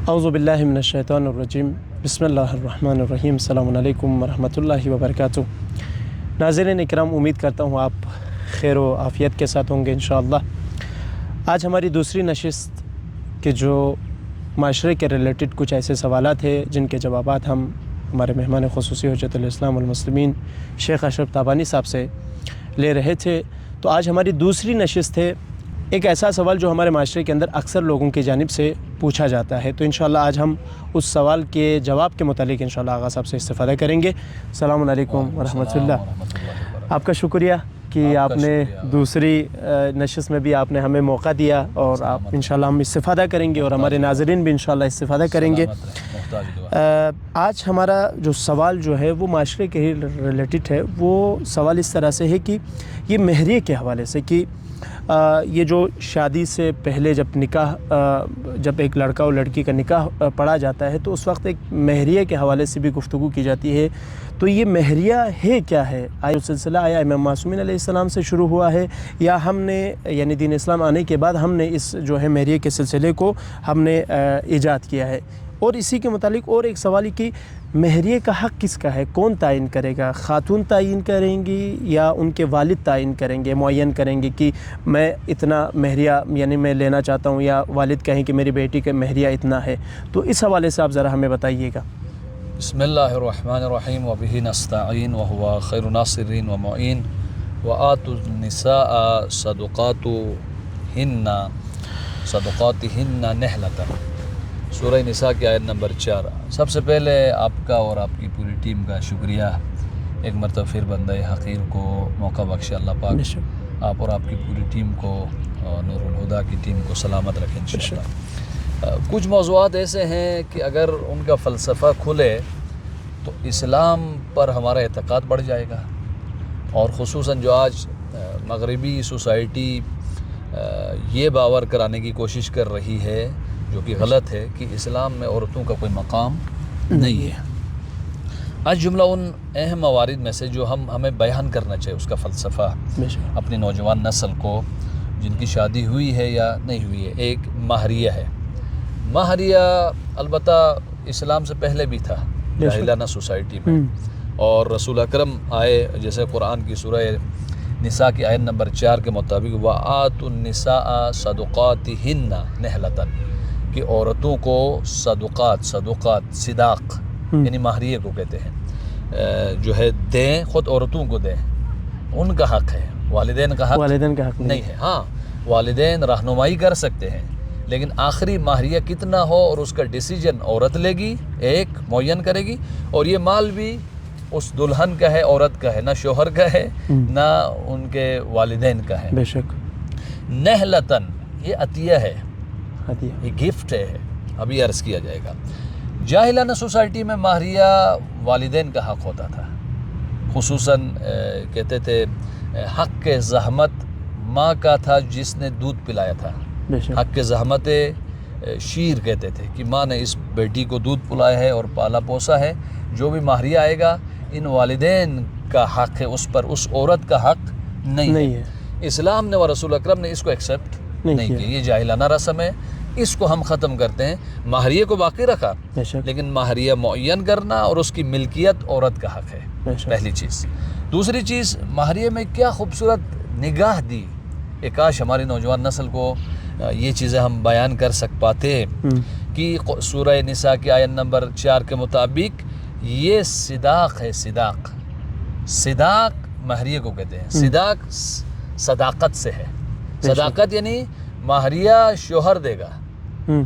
اعوذ باللہ من الشیطان الرجیم بسم اللہ الرحمن الرحیم السلام علیکم ورحمۃ اللہ وبرکاتہ۔ ناظرین اکرام، امید کرتا ہوں آپ خیر و عافیت کے ساتھ ہوں گے انشاءاللہ۔ آج ہماری دوسری نشست کے جو معاشرے کے ریلیٹڈ کچھ ایسے سوالات ہیں جن کے جوابات ہم ہمارے مہمان خصوصی حجت الاسلام والمسلمین شیخ اشرف تابانی صاحب سے لے رہے تھے، تو آج ہماری دوسری نشست ہے ایک ایسا سوال جو ہمارے معاشرے کے اندر اکثر لوگوں کی جانب سے پوچھا جاتا ہے۔ تو انشاءاللہ آج ہم اس سوال کے جواب کے متعلق انشاءاللہ آغا صاحب سے استفادہ کریں گے۔ السلام علیکم ورحمۃ اللہ۔ آپ کا شکریہ کہ آپ نے دوسری نشست میں بھی آپ نے ہمیں موقع دیا، اور آپ انشاءاللہ ہم استفادہ کریں گے اور ہمارے ناظرین بھی انشاءاللہ استفادہ کریں گے۔ آج ہمارا جو سوال جو ہے وہ معاشرے کے ہی ریلیٹڈ ہے۔ وہ سوال اس طرح سے ہے کہ یہ مہریے کے حوالے سے کہ یہ جو شادی سے پہلے جب ایک لڑکا اور لڑکی کا نکاح پڑھا جاتا ہے تو اس وقت ایک مہریے کے حوالے سے بھی گفتگو کی جاتی ہے۔ تو یہ مہریہ ہے کیا ہے؟ آیا سلسلہ امام معصومین علیہ السلام سے شروع ہوا ہے، یا ہم نے یعنی دین اسلام آنے کے بعد ہم نے اس جو ہے مہریے کے سلسلے کو ہم نے ایجاد کیا ہے؟ اور اسی کے متعلق اور ایک سوال کہ مہریے کا حق کس کا ہے؟ کون تعین کرے گا؟ خاتون تعین کریں گی یا ان کے والد تعین کریں گے، معین کریں گے کہ میں اتنا مہریہ یعنی میں لینا چاہتا ہوں، یا والد کہیں کہ میری بیٹی کا مہریہ اتنا ہے؟ تو اس حوالے سے آپ ذرا ہمیں بتائیے گا۔ بسم اللہ الرحمن الرحیم وبہ نستعین وہو خیر الناصرین ومعین وآتوا النساء صدقاتہن نحلۃ۔ سورہ نساء کی آیت نمبر 4۔ سب سے پہلے آپ کا اور آپ کی پوری ٹیم کا شکریہ، ایک مرتبہ پھر بندہ حقیر کو موقع بخشے اللہ پاک، آپ اور آپ کی پوری ٹیم کو، نور الہدا کی ٹیم کو سلامت رکھیں انشاءاللہ۔ کچھ موضوعات ایسے ہیں کہ اگر ان کا فلسفہ کھلے تو اسلام پر ہمارا اعتقاد بڑھ جائے گا، اور خصوصاً جو آج مغربی سوسائٹی یہ باور کرانے کی کوشش کر رہی ہے جو کہ غلط ہے کہ اسلام میں عورتوں کا کوئی مقام نہیں ہے۔ آج جملہ ان اہم موارد میں سے جو ہمیں بیان کرنا چاہیے اس کا فلسفہ اپنی نوجوان نسل کو، جن کی شادی ہوئی ہے یا نہیں ہوئی ہے۔ ایک مہریہ ہے۔ مہریہ البتہ اسلام سے پہلے بھی تھا جاہلانہ سوسائٹی میں، اور رسول اکرم آئے، جیسے قرآن کی سورہ نساء کی آیت نمبر 4 کے مطابق وَآتُوا النِّسَاءَ صَدُقَاتِهِنَّ نِحْلَةً، کہ عورتوں کو صداق یعنی مہریے کو کہتے ہیں، جو ہے دیں، خود عورتوں کو دیں، ان کا حق ہے، والدین کا حق نہیں ہے۔ ہاں، والدین رہنمائی کر سکتے ہیں، لیکن آخری مہریہ کتنا ہو اور اس کا ڈیسیجن عورت لے گی، ایک معین کرے گی، اور یہ مال بھی اس دلہن کا ہے، عورت کا ہے، نہ شوہر کا ہے نہ ان کے والدین کا ہے۔ بے شک۔ نحلتن، یہ عطیہ ہے، یہ گفٹ ہے، ابھی عرض کیا جائے گا۔ جاہلانہ سوسائٹی میں مہریہ والدین کا حق ہوتا تھا، خصوصاً کہتے تھے حق زحمت ماں کا تھا جس نے دودھ پلایا تھا، حق زحمت شیر کہتے تھے کہ ماں نے اس بیٹی کو دودھ پلایا ہے اور پالا پوسا ہے، جو بھی مہریہ آئے گا ان والدین کا حق ہے، اس پر اس عورت کا حق نہیں ہے۔ اسلام نے و رسول اکرم نے اس کو ایکسیپٹ نہیں کیا، یہ جاہلانہ رسم ہے، اس کو ہم ختم کرتے ہیں۔ مہریے کو باقی رکھا، لیکن مہریہ معین کرنا اور اس کی ملکیت عورت کا حق ہے، پہلی چیز۔ دوسری چیز، مہریے میں کیا خوبصورت نگاہ دی، کاش ہماری نوجوان نسل کو یہ چیزیں ہم بیان کر پاتے کہ سورہ نساء کی آیت نمبر 4 کے مطابق یہ صداق ہے، صداق مہریے کو کہتے ہیں۔ صداق صداقت سے ہے، صداقت یعنی مہریہ شوہر دے گا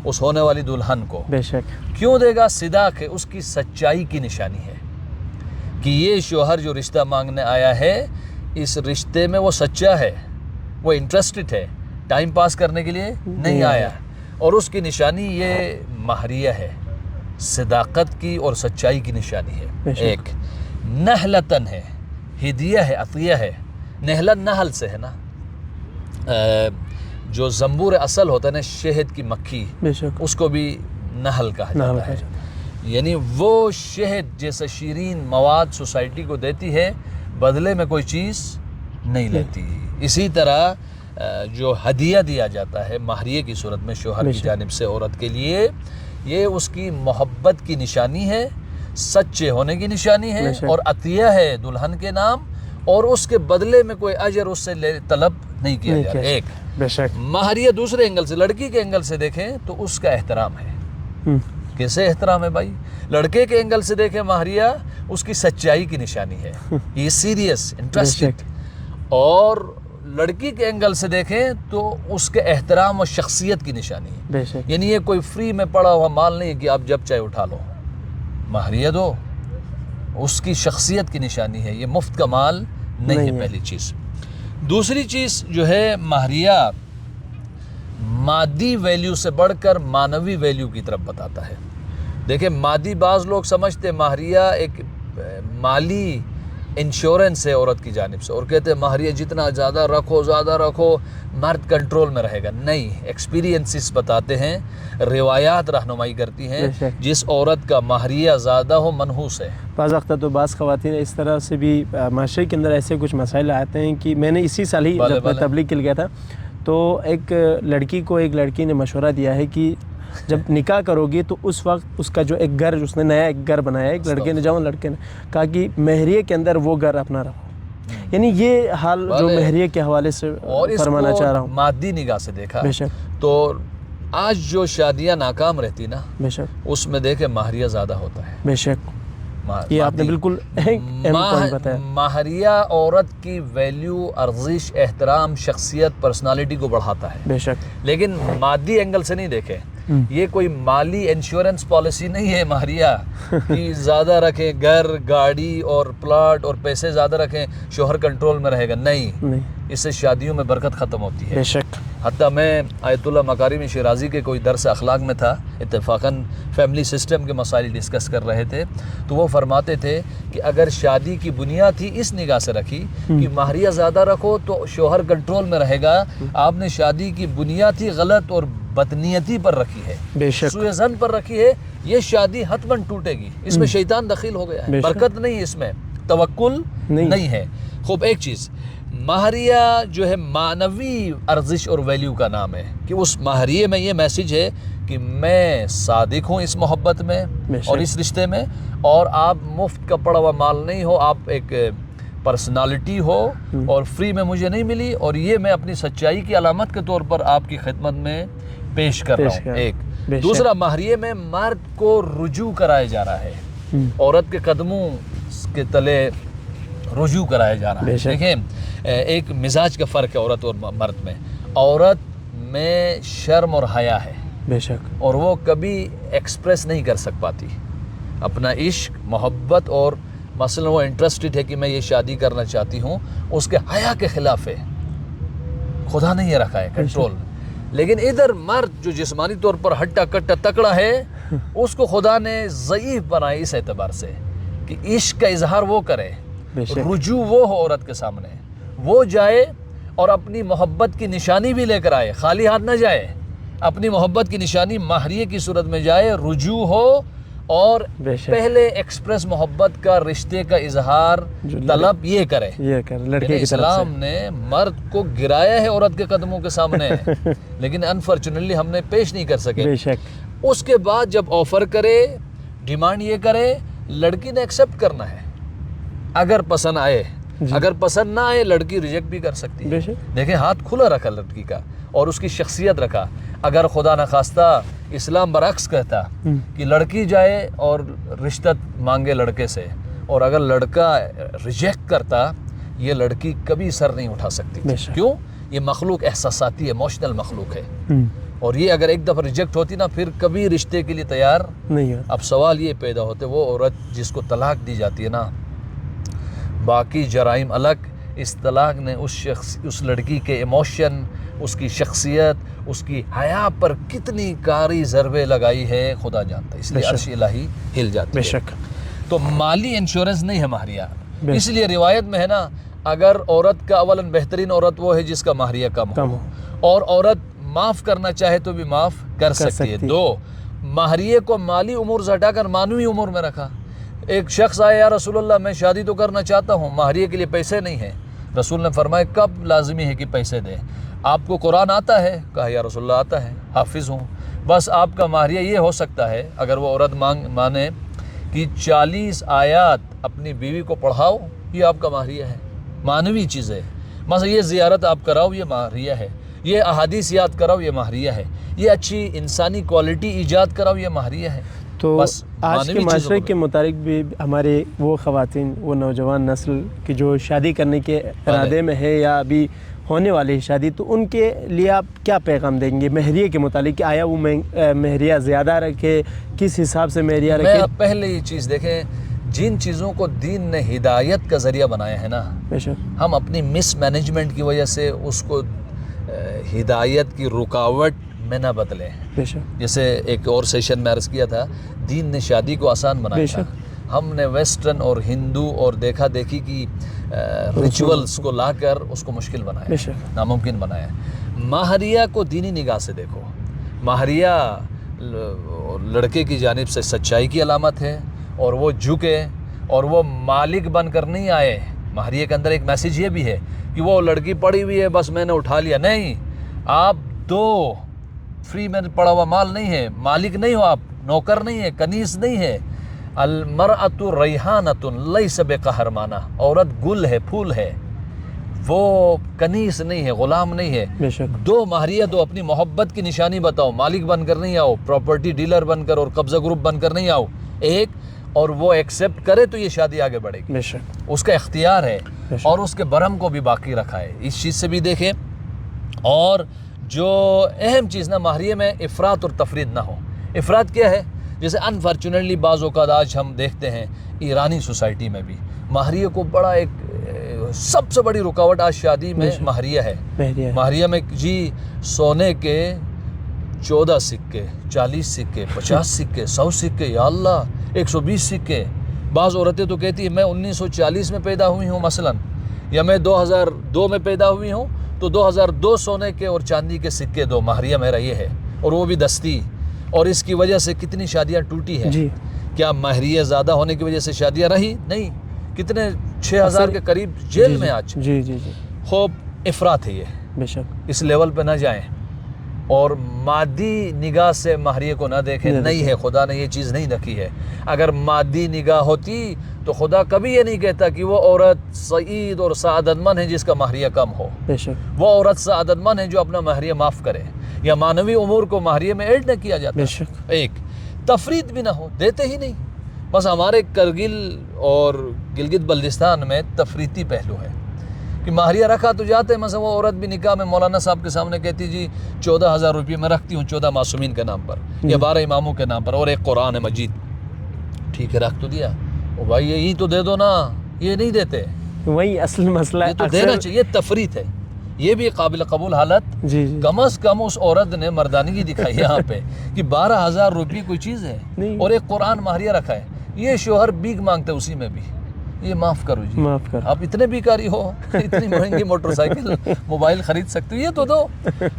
اس ہونے والی دلہن کو۔ بے شک۔ کیوں دے گا؟ صداق ہے، اس کی سچائی کی نشانی ہے کہ یہ شوہر جو رشتہ مانگنے آیا ہے اس رشتے میں وہ سچا ہے، وہ انٹرسٹڈ ہے، ٹائم پاس کرنے کے لیے نہیں آیا، اور اس کی نشانی یہ مہریہ ہے، صداقت کی اور سچائی کی نشانی ہے۔ ایک نحلتن ہے، ہدیہ ہے، عطیہ ہے۔ نحلت نحل سے ہے نا، جو زنبور اصل ہوتا ہے نا، شہد کی مکھی، اس کو بھی نحل کہا جاتا ہے، یعنی وہ شہد جیسا شیرین مواد سوسائٹی کو دیتی ہے، بدلے میں کوئی چیز نہیں لیتی۔ اسی طرح جو ہدیہ دیا جاتا ہے مہریے کی صورت میں شوہر کی جانب سے عورت کے لیے، یہ اس کی محبت کی نشانی ہے، سچے ہونے کی نشانی ہے، اور عطیہ ہے دلہن کے نام، اور اس کے بدلے میں کوئی اجر اس سے طلب نہیں کیا جا رہا۔ ایک بے شک مہریہ دوسرے اینگل سے، لڑکی کے اینگل سے دیکھیں تو اس کا احترام ہے۔ کیسے احترام ہے بھائی؟ لڑکے کے اینگل سے دیکھیں مہریہ اس کی سچائی کی نشانی ہے، یہ سیریس انٹرسٹڈ، اور لڑکی کے اینگل سے دیکھیں تو اس کے احترام اور شخصیت کی نشانی ہے۔ بے شک یعنی یہ کوئی فری میں پڑا ہوا مال نہیں ہے کہ آپ جب چاہے اٹھا لو، مہریہ دو، اس کی شخصیت کی نشانی ہے، یہ مفت کا مال نہیں ہے، پہلی چیز۔ دوسری چیز جو ہے مہریہ مادی ویلیو سے بڑھ کر معنوی ویلیو کی طرف بتاتا ہے۔ دیکھیں مادی بعض لوگ سمجھتے مہریہ ایک مالی انشورنس ہے عورت کی جانب سے، اور کہتے ہیں مہریہ جتنا زیادہ رکھو مرد کنٹرول میں رہے گا۔ نہیں، ایکسپیرینسز بتاتے ہیں، روایات رہنمائی کرتی ہیں، جس عورت کا مہریہ زیادہ ہو منحوس ہے۔ بعض وقت تو بعض خواتین اس طرح سے بھی معاشرے کے اندر ایسے کچھ مسائل آتے ہیں کہ میں نے اسی سال ہی جب میں تبلیغ کے لیے گیا تھا تو ایک لڑکی کو ایک لڑکی نے مشورہ دیا ہے کہ جب نکاح کرو گی تو اس وقت اس کا جو ایک گھر، اس نے نیا ایک گھر بنایا ہے، ایک لڑکے نے، جوان لڑکے نے کہا کہ مہریے کے اندر وہ گھر اپنا رکھو۔ یعنی یہ حال جو مہریے کے حوالے سے فرمانا چاہ رہا ہوں، مادی نگاہ سے دیکھا بے شک، تو آج جو شادیاں ناکام رہتی نا، بے شک اس میں دیکھیں مہریہ زیادہ ہوتا ہے۔ بے شک، یہ آپ نے بالکل اہم پوائنٹ بتایا۔ مہریہ عورت کی ویلیو، ارزش، احترام، شخصیت، پرسنالٹی کو بڑھاتا ہے، بے شک، لیکن مادی اینگل سے نہیں دیکھیں۔ یہ کوئی مالی انشورنس پالیسی نہیں ہے مہریہ کہ زیادہ رکھیں، گھر، گاڑی اور پلاٹ اور پیسے زیادہ رکھیں، شوہر کنٹرول میں رہے گا، نہیں، اس سے شادیوں میں برکت ختم ہوتی ہے۔ بے شک، حتیٰ میں آیت اللہ مکارم شیرازی کے کوئی درس اخلاق میں تھا، اتفاقاً فیملی سسٹم کے مسائل ڈسکس کر رہے تھے، تو وہ فرماتے تھے کہ اگر شادی کی بنیاد ہی اس نگاہ سے رکھی کہ مہریہ زیادہ رکھو تو شوہر کنٹرول میں رہے گا، آپ نے شادی کی بنیاد ہی غلط اور بدنیتی پر رکھی ہے، بے شک، سوء ظن پر رکھی ہے، یہ شادی حتماً ٹوٹے گی، اس میں شیطان دخیل ہو گیا ہے، برکت نہیں، اس میں توکل نہیں ہے۔ خوب ایک چیز، مہریہ جو ہے معنوی ارزش اور ویلیو کا نام ہے، کہ اس مہریے میں یہ میسیج ہے کہ میں صادق ہوں اس محبت میں اور اس رشتے میں، اور آپ مفت کا پڑا ہوا مال نہیں ہو، آپ ایک پرسنالٹی ہو اور فری میں مجھے نہیں ملی، اور یہ میں اپنی سچائی کی علامت کے طور پر آپ کی خدمت میں پیش کر رہا ہوں۔ ایک دوسرا، مہریے میں مرد کو رجوع کرایا جا رہا ہے، عورت کے قدموں کے تلے رجوع کرایا جا رہا ہے۔ دیکھیں ایک مزاج کا فرق ہے عورت اور مرد میں، عورت میں شرم اور حیا ہے، بے شک، اور وہ کبھی ایکسپریس نہیں کر سک پاتی اپنا عشق، محبت، اور مثلا وہ انٹرسٹڈ ہے کہ میں یہ شادی کرنا چاہتی ہوں، اس کے حیا کے خلاف ہے، خدا نے یہ رکھا ہے کنٹرول۔ لیکن ادھر مرد جو جسمانی طور پر ہٹا کٹا تکڑا ہے، اس کو خدا نے ضعیف بنایا اس اعتبار سے کہ عشق کا اظہار وہ کرے، رجوع وہ ہو عورت کے سامنے، وہ جائے اور اپنی محبت کی نشانی بھی لے کر آئے، خالی ہاتھ نہ جائے، اپنی محبت کی نشانی مہریے کی صورت میں جائے، رجوع ہو، اور پہلے ایکسپریس محبت کا، رشتے کا اظہار طلب یہ کرے۔ اسلام نے مرد کو گرایا ہے عورت کے قدموں کے سامنے، لیکن انفارچونیٹلی ہم نے پیش نہیں کر سکے۔ اس کے بعد جب آفر کرے، ڈیمانڈ یہ کرے، لڑکی نے ایکسیپٹ کرنا ہے، اگر پسند آئے، اگر پسند نہ آئے لڑکی ریجیکٹ بھی کر سکتی ہے۔ دیکھیں ہاتھ کھلا رکھا لڑکی کا، اور اس کی شخصیت رکھا۔ اگر خدا نخواستہ اسلام برعکس کہتا کہ لڑکی جائے اور رشتہ مانگے لڑکے سے، اور اگر لڑکا ریجیکٹ کرتا، یہ لڑکی کبھی سر نہیں اٹھا سکتی۔ کیوں؟ یہ مخلوق احساساتی ہے، ایموشنل مخلوق ہے، اور یہ اگر ایک دفعہ ریجیکٹ ہوتی نا، پھر کبھی رشتے کے لیے تیار نہیں ہے۔ اب سوال یہ پیدا ہوتے، وہ عورت جس کو طلاق دی جاتی ہے نا، باقی جرائم الگ، اس طلاق نے اس لڑکی کے ایموشن، اس کی شخصیت، اس کی حیا پر کتنی کاری ضربے لگائی ہے، خدا جانتا ہے، اس لیے عرش الہی ہل جاتی ہے۔ تو مالی انشورنس نہیں ہے مہریہ، اس لیے روایت میں ہے نا، اگر عورت کا اولاً بہترین عورت وہ ہے جس کا مہریہ کم ہو، اور عورت معاف کرنا چاہے تو بھی معاف کر سکتی ہے۔ دو، مہریے کو مالی امور سے ہٹا کر معنوی امور میں رکھا۔ ایک شخص آیا، یا رسول اللہ میں شادی تو کرنا چاہتا ہوں، مہریے کے لیے پیسے نہیں ہیں۔ رسول نے فرمایا کب لازمی ہے کہ پیسے دیں؟ آپ کو قرآن آتا ہے؟ کہا یا رسول اللہ آتا ہے، حافظ ہوں۔ بس آپ کا ماہریہ یہ ہو سکتا ہے اگر وہ عورت مانے کہ 40 آیات اپنی بیوی کو پڑھاؤ، یہ آپ کا ماہریہ ہے، معنوی چیز ہے۔ مثلا یہ زیارت آپ کراؤ، یہ ماہریہ ہے، یہ احادیث یاد کراؤ، یہ ماہریہ ہے، یہ اچھی انسانی کوالٹی ایجاد کراؤ، یہ ماہریہ ہے۔ تو آج کے معاشرے کے مطابق بھی ہمارے وہ خواتین، وہ نوجوان نسل کی جو شادی کرنے کے ارادے میں ہے یا ابھی ہونے والی شادی، تو ان کے لیے آپ کیا پیغام دیں گے مہریے کے متعلق؟ کہ آیا وہ مہریہ زیادہ رکھے، کس حساب سے مہریہ رکھے؟ میں اب پہلے یہ چیز دیکھیں، جن چیزوں کو دین نے ہدایت کا ذریعہ بنایا ہے نا، ہم اپنی مس مینجمنٹ کی وجہ سے اس کو ہدایت کی رکاوٹ میں نہ بدلیں۔ جیسے ایک اور سیشن میں عرض کیا تھا، دین نے شادی کو آسان بنایا تھا، ہم نے ویسٹرن اور ہندو اور دیکھا دیکھی کی ریچولز کو لا کر اس کو مشکل بنایا، ناممکن بنایا۔ ماہریہ کو دینی نگاہ سے دیکھو، ماہریہ لڑکے کی جانب سے سچائی کی علامت ہے، اور وہ جھکے اور وہ مالک بن کر نہیں آئے۔ ماہریہ کے اندر ایک میسیج یہ بھی ہے کہ وہ لڑکی پڑی ہوئی ہے بس میں نے اٹھا لیا، نہیں، آپ دو فری میں پڑا ہوا مال نہیں ہے، مالک نہیں ہو، آپ نوکر نہیں ہے، کنیز نہیں ہے۔ المرأۃ ریحانۃ لیس بقہرمانہ، عورت گل ہے، پھول ہے، وہ کنیز نہیں ہے، غلام نہیں ہے۔ دو ماہریہ دو، اپنی محبت کی نشانی بتاؤ، مالک بن کر نہیں آؤ، پراپرٹی ڈیلر بن کر اور قبضہ گروپ بن کر نہیں آؤ، ایک، اور وہ ایکسیپٹ کرے تو یہ شادی آگے بڑھے گی، اس کا اختیار ہے، اور اس کے برہم کو بھی باقی رکھا ہے۔ اس چیز سے بھی دیکھیں، اور جو اہم چیز نا ماہریہ میں افراط اور تفرید نہ ہو۔ افراط کیا ہے؟ جیسے انفارچونیٹلی بعض اوقات آج ہم دیکھتے ہیں ایرانی سوسائٹی میں بھی ماہریہ کو بڑا ایک سب سے بڑی رکاوٹ آج شادی میں ماہریہ ہے۔ ماہریہ میں جی سونے کے 14 سکے، 40 سکے، 50 سکے، 100 سکے، یا اللہ 120 سکے۔ بعض عورتیں تو کہتی ہیں میں 1940 میں پیدا ہوئی ہوں مثلا، یا میں 2002 میں پیدا ہوئی ہوں، تو 2002 سونے کے اور چاندی کے سکے دو، ماہریہ میرا یہ ہے، اور وہ بھی دستی۔ اور اس کی وجہ سے کتنی شادیاں ٹوٹی ہیں۔ کیا ماہریہ زیادہ ہونے کی وجہ سے شادیاں رہی؟ نہیں، کتنے 6000 کے قریب جیل میں آج۔ خوب افراط ہے یہ، بے شک اس لیول پہ نہ جائیں، اور مادی نگاہ سے ماہریہ کو نہ دیکھیں۔ نہیں ہے، خدا نے یہ چیز نہیں رکھی ہے۔ اگر مادی نگاہ ہوتی تو خدا کبھی یہ نہیں کہتا کہ وہ عورت سعید اور سعادت مند ہے جس کا ماہریہ کم ہو، وہ عورت سعادت مند ہے جو اپنا ماہریہ معاف کرے، یا معنوی امور کو ماہریہ میں ایڈ نہ کیا جاتا۔ ایک تفرید بھی نہ ہو، دیتے ہی نہیں۔ بس ہمارے کرگل اور گلگت بلتستان میں تفریطی پہلو ہے کہ ماہریہ رکھا تو جاتے ہیں، مثلا وہ عورت بھی نکاح میں مولانا صاحب کے سامنے کہتی جی 14,000 روپے میں رکھتی ہوں 14 معصومین کے نام پر یا 12 اماموں کے نام پر اور ایک قرآن مجید۔ ٹھیک ہے، رکھ تو دیا، او بھائی یہی تو دے دو نا، یہ نہیں دیتے، وہی اصل مسئلہ ہے، یہ تو دینا چاہیے۔ تفریط ہے، یہ بھی قابل قبول حالت۔ کم از کم اس عورت نے مردانگی دکھائی یہاں پہ کہ 12,000 روپے کوئی چیز ہے، اور ایک قرآن ماہریہ رکھا ہے۔ یہ شوہر بھیک مانگتے اسی میں بھی، یہ معاف کرو جی، آپ اتنے بیکاری ہو، اتنی مہنگی موٹر سائیکل موبائل خرید سکتے ہو، یہ تو دو۔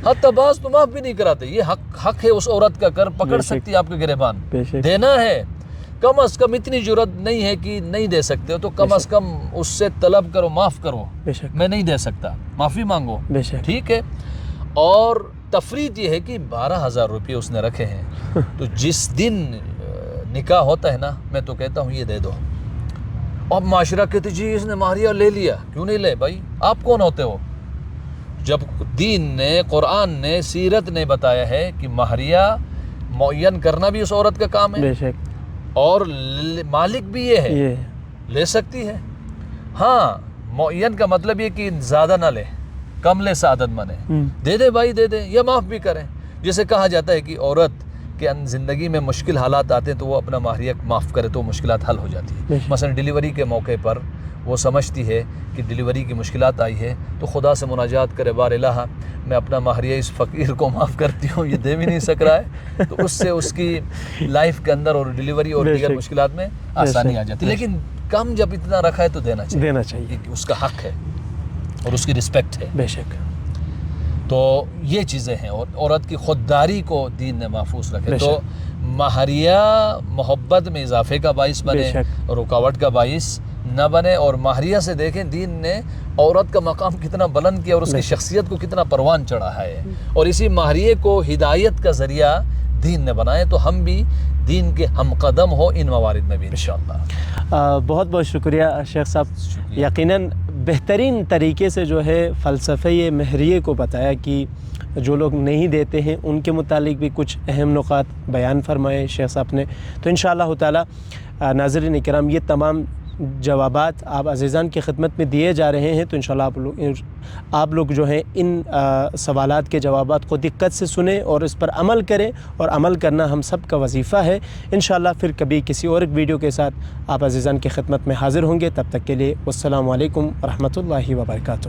حتی بعض تو معاف بھی نہیں کراتے، یہ حق ہے اس عورت کا، کر پکڑ سکتی ہے آپ کے گریبان، دینا ہے۔ کم از کم اتنی جرات نہیں ہے کہ نہیں دے سکتے ہو تو کم از کم اس سے طلب کرو، معاف کرو، میں نہیں دے سکتا، معافی مانگو، ٹھیک ہے۔ اور تفریط یہ ہے کہ 12,000 روپے اس نے رکھے ہیں، تو جس دن نکاح ہوتا ہے نا، میں تو کہتا ہوں یہ دے دو۔ اب معاشرہ کہتے جی اس نے ماہریہ لے لیا، کیوں نہیں لے بھائی؟ آپ کون ہوتے ہو؟ جب دین نے، قرآن نے، سیرت نے بتایا ہے کہ ماہریہ معین کرنا بھی اس عورت کا کام ہے، اور مالک بھی یہ ہے، لے سکتی ہے۔ ہاں، معین کا مطلب یہ کہ زیادہ نہ لے، کم لے، سعادت مند ہے، دے دے بھائی، دے دے، یا معاف بھی کریں۔ جیسے کہا جاتا ہے کہ عورت کہ زندگی میں مشکل حالات آتے ہیں تو وہ اپنا ماہریہ معاف کرے تو مشکلات حل ہو جاتی ہیں۔ مثلا ڈیلیوری کے موقع پر وہ سمجھتی ہے کہ ڈیلیوری کی مشکلات آئی ہے تو خدا سے مناجات کرے، بار الہ میں اپنا ماہریہ اس فقیر کو معاف کرتی ہوں، یہ دے بھی نہیں سک رہا ہے، تو اس سے اس کی لائف کے اندر اور ڈیلیوری اور دیگر مشکلات میں آسانی آ جاتی ہے۔ لیکن کم جب اتنا رکھا ہے تو دینا چاہیے، اس کا حق ہے اور اس کی رسپیکٹ ہے، بے شک۔ تو یہ چیزیں ہیں، اور عورت کی خودداری کو دین نے محفوظ رکھے۔ تو ماہریہ محبت میں اضافے کا باعث بنے، رکاوٹ کا باعث نہ بنے، اور ماہریہ سے دیکھیں دین نے عورت کا مقام کتنا بلند کیا اور اس کی شخصیت کو کتنا پروان چڑھا ہے، اور اسی ماہریہ کو ہدایت کا ذریعہ دین نے بنائے، تو ہم بھی دین کے ہم قدم ہو ان موارد میں بھی انشاءاللہ۔ بہت بہت شکریہ شیخ صاحب، یقیناً بہترین طریقے سے جو ہے فلسفہ مہریے کو بتایا کہ جو لوگ نہیں دیتے ہیں ان کے متعلق بھی کچھ اہم نکات بیان فرمائے شیخ صاحب نے۔ تو انشاءاللہ تعالی ناظرین اکرام، یہ تمام جوابات آپ عزیزان کی خدمت میں دیے جا رہے ہیں، تو انشاءاللہ آپ لوگ جو ہیں ان سوالات کے جوابات کو دقت سے سنیں اور اس پر عمل کریں، اور عمل کرنا ہم سب کا وظیفہ ہے۔ انشاءاللہ پھر کبھی کسی اور ایک ویڈیو کے ساتھ آپ عزیزان کی خدمت میں حاضر ہوں گے، تب تک کے لیے والسلام علیکم ورحمۃ اللہ وبرکاتہ۔